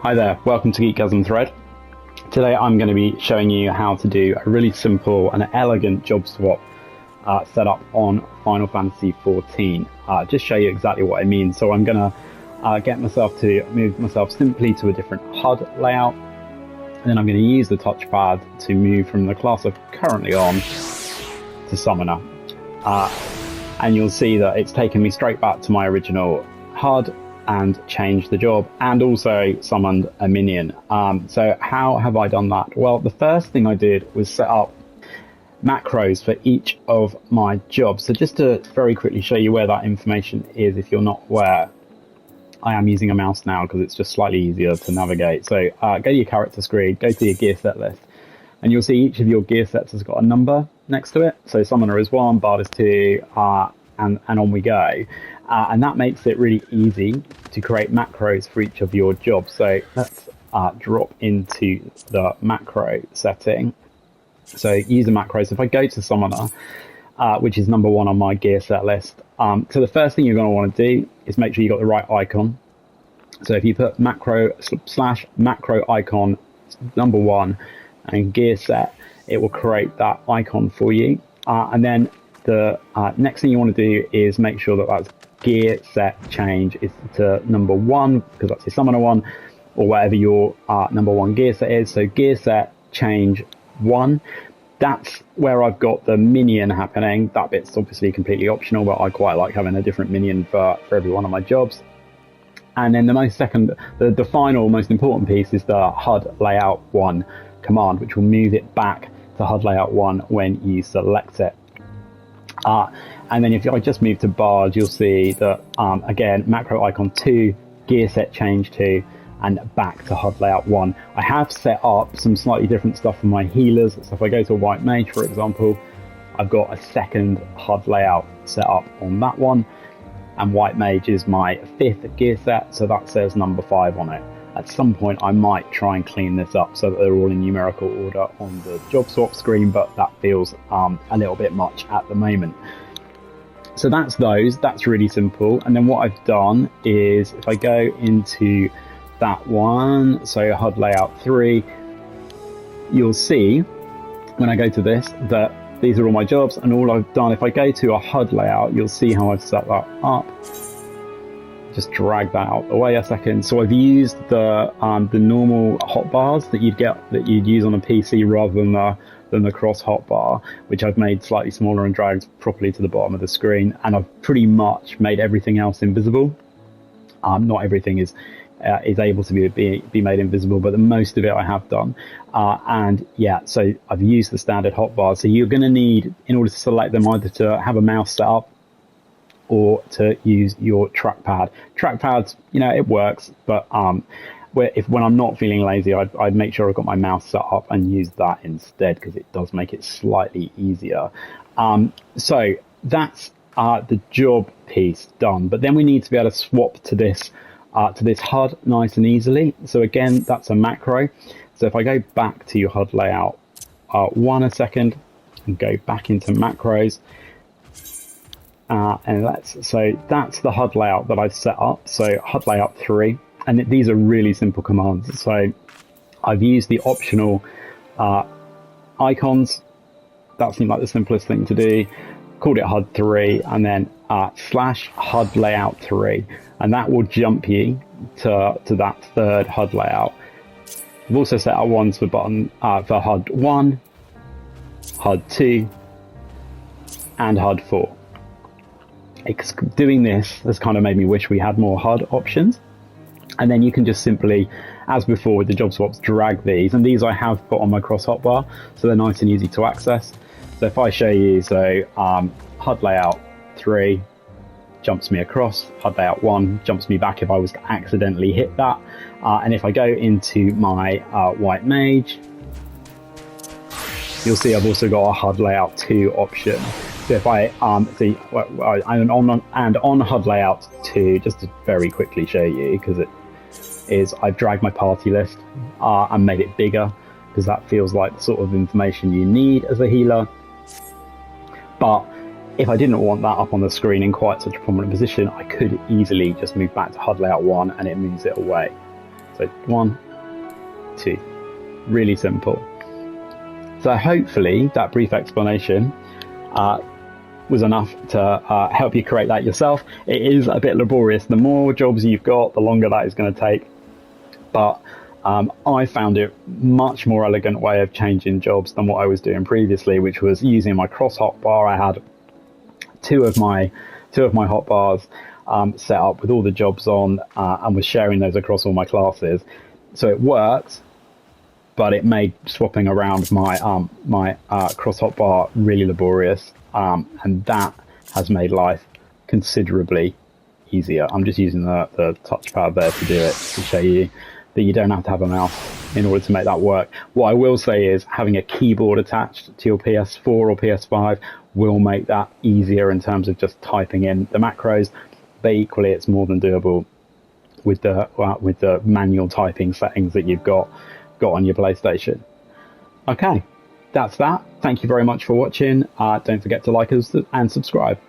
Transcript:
Hi there, welcome to Geekgasm Thread. Today I'm going to be showing you how to do a really simple and elegant job swap setup on Final Fantasy XIV. Just show you exactly what I mean. So I'm going to get myself to move myself simply to a different HUD layout, and then I'm going to use the touchpad to move from the class I'm currently on to Summoner. And you'll see that it's taken me straight back to my original HUD and changed the job and also summoned a minion. So how have I done that? Well, the first thing I did was set up macros for each of my jobs. So just to very quickly show you where that information is if you're not aware, I am using a mouse now because it's just slightly easier to navigate. So go to your character screen, go to your gear set list, and you'll see each of your gear sets has got a number next to it. So Summoner is 1, Bard is 2, and on we go. And that makes it really easy to create macros for each of your jobs. So let's drop into the macro setting. So use the macros. If I go to Summoner, which is number 1 on my gear set list, so the first thing you're going to want to do is make sure you got the right icon. So if you put macro / macro icon number 1 and gear set, it will create that icon for you. And then the next thing you want to do is make sure that that's gear set change is to number 1, because that's your Summoner 1, or whatever your number 1 gear set is. So gear set change 1, that's where I've got the minion happening. That bit's obviously completely optional, but I quite like having a different minion for every one of my jobs. And then the final most important piece is the HUD Layout 1 command, which will move it back to HUD Layout 1 when you select it. And then if I just move to Bard, you'll see that, again, macro icon 2, gear set change 2, and back to HUD Layout 1. I have set up some slightly different stuff for my healers. So if I go to a White Mage, for example, I've got a second HUD layout set up on that one. And White Mage is my 5th gear set, so that says number 5 on it. At some point, I might try and clean this up so that they're all in numerical order on the job swap screen, but that feels a little bit much at the moment. So that's really simple. And then what I've done is if I go into that one, so HUD Layout 3, you'll see when I go to this that these are all my jobs, and all I've done, if I go to a HUD layout, you'll see how I've set that up. Just drag that out the way a second. So I've used the normal hotbars that you'd use on a PC rather than the cross hotbar, which I've made slightly smaller and dragged properly to the bottom of the screen. And I've pretty much made everything else invisible. Not everything is able to be made invisible, but the most of it I have done. And yeah, so I've used the standard hotbars. So you're going to need, in order to select them, either to have a mouse set up or to use your trackpad. Trackpads, it works, but when I'm not feeling lazy, I'd make sure I've got my mouse set up and use that instead, because it does make it slightly easier. So that's the job piece done, but then we need to be able to swap to this HUD nice and easily. So again, that's a macro. So if I go back to your HUD layout 1 a second and go back into macros, so that's the HUD layout that I've set up. So HUD Layout 3, and these are really simple commands. So I've used the optional icons. That seemed like the simplest thing to do. Called it HUD 3, and then / HUD Layout 3, and that will jump you to that 3rd HUD layout. I've also set up ones for HUD 1, HUD 2, and HUD 4. Doing this has kind of made me wish we had more HUD options. And then you can just simply, as before with the job swaps, drag these. And these I have put on my cross hotbar, so they're nice and easy to access. So if I show you, HUD Layout 3 jumps me across, HUD Layout 1 jumps me back if I was to accidentally hit that. And if I go into my White Mage, you'll see I've also got a HUD Layout 2 option. So if I on HUD Layout 2, just to very quickly show you, because I've dragged my party list and made it bigger, because that feels like the sort of information you need as a healer. But if I didn't want that up on the screen in quite such a prominent position, I could easily just move back to HUD Layout 1 and it moves it away. So 1, 2, really simple. So hopefully that brief explanation was enough to help you create that yourself. It is a bit laborious. The more jobs you've got, the longer that is going to take. But I found it much more elegant way of changing jobs than what I was doing previously, which was using my cross hotbar. I had two of my hotbars set up with all the jobs on and was sharing those across all my classes. So it worked, but it made swapping around my cross hotbar really laborious, and that has made life considerably easier. I'm just using the touchpad there to do it, to show you that you don't have to have a mouse in order to make that work. What I will say is having a keyboard attached to your PS4 or PS5 will make that easier in terms of just typing in the macros, but equally it's more than doable with the manual typing settings that you've got on your PlayStation. Okay, that's that. Thank you very much for watching. Don't forget to like us and subscribe.